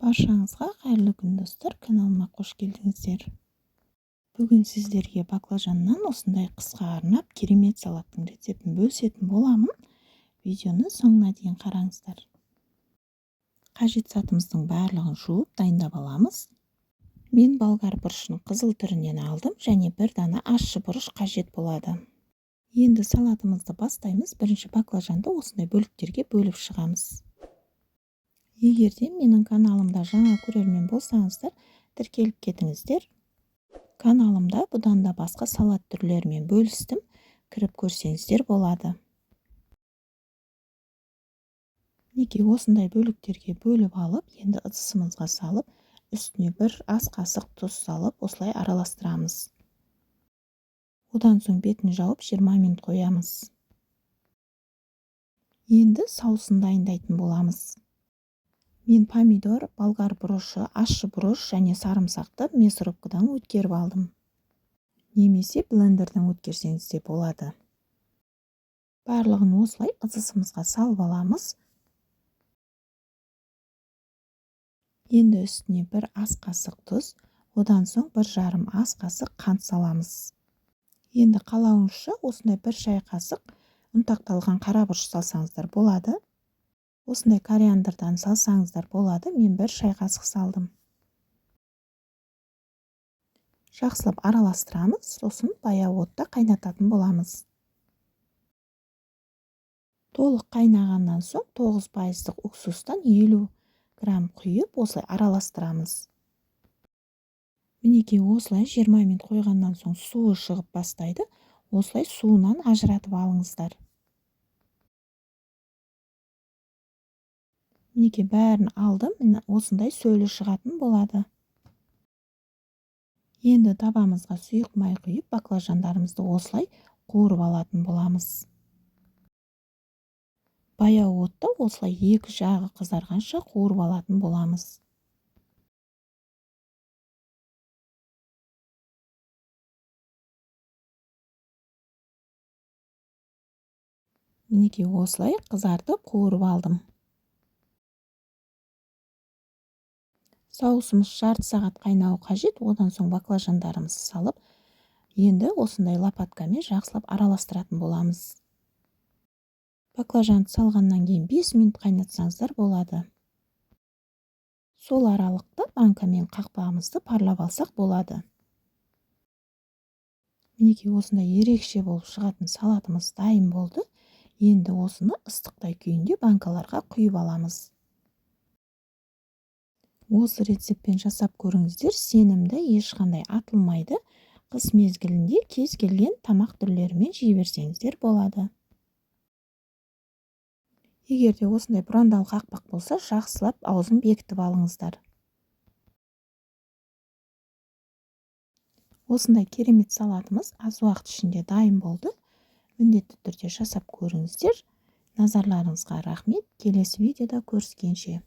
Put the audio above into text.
Баршаңызға қайырлы күн достар, каналыма қош келдіңіздер. Бүгін сіздерге баклажаннан осындай қысқа арнап керемет салаттың рецептін бөлісетін боламын. Видеоны соңына дейін қараңыздар. Қажет затымыздың барлығын жуып дайындап аламыз. Мен болгар бұрышын қызыл түрінен алдым және бір дана ащы бұрыш қажет болады. Енді салатымызды бастаймыз. Бірінші баклажанды осындай бөліктерге бөліп шығамыз. Егерде менің каналымда жаңа көрермен болсаңыздар, тіркеліп кетіңіздер. Каналымда бұдан да басқа салат түрлерімен бөлістім, кіріп көрсеңіздер болады. Мінекей осындай бөліктерге бөліп алып, енді ыдысымызға салып, үстіне бір ас қасық тұз салып, осылай араластырамыз. Одан соң бетін жауып 20 минут қоямыз. Енді соусын дайындайтын боламыз. Мен помидор, болгар бұрышы, ащы бұрыш және сарымсақты мясорубкадан өткеріп алдым. Немесе блендерден өткерсеңіз де болады. Барлығын осылай ыдысымызға салып аламыз. Енді үстіне бір ас қасық тұз, одан соң 1,5 ас қасық қант саламыз. Енді қалауыңызша осындай 1 шай қасық ұнтақталған қара бұрыш салсаңыздар болады. Осындай кориандрдан салсаңыздар болады. Мен 1 шай қасық салдым. Жақсылап араластырамыз, сосын баяу отта қайнататын боламыз. Толық қайнағаннан соң 9% уксустан 50 грамм құйып, осылай араластырамыз. Мінекей осылай 20 минут қойғаннан соң суы шығып бастайды. Осылай суынан ажыратып алыңыздар. Мінекей бәрін алдым, осындай сөлі шығатын болады. Енді табамызға сұйық май құйып, баклажандарымызды осылай қуырып алатын боламыз. Баяу отта осылай екі жағы қызарғанша қуырып алатын боламыз. Мінекей осылай қызарды қуырып алдым. Соусымыз жарты сағат қайнауы қажет, одан соң баклажандарымызды салып, енді осындай лопаткамен жақсылап араластыратын боламыз. Баклажанды салғаннан кейін 5 минут қайнатсаңыздар болады. Сол аралықта банкамен қақпағымызды парлап алсақ болады. Мінекей осындай ерекше болып шығатын салатымыз дайын болды. Енді осыны ыстықтай күйінде банкаларға құйып аламыз. Осы рецептпен жасап көріңіздер, сенімді, ешқандай атылмайды. Қыс мезгілінде кез келген тамақ түрлерімен жей берсеңіздер болады. Егерде осындай бұрандалы қақпақ болса, жақсылап аузын бекітіп алыңыздар. Осындай керемет салатымыз аз уақыт ішінде дайын болды. Міндетті түрде жасап көріңіздер. Назарларыңызға рахмет. Келесі видеода көріскенше.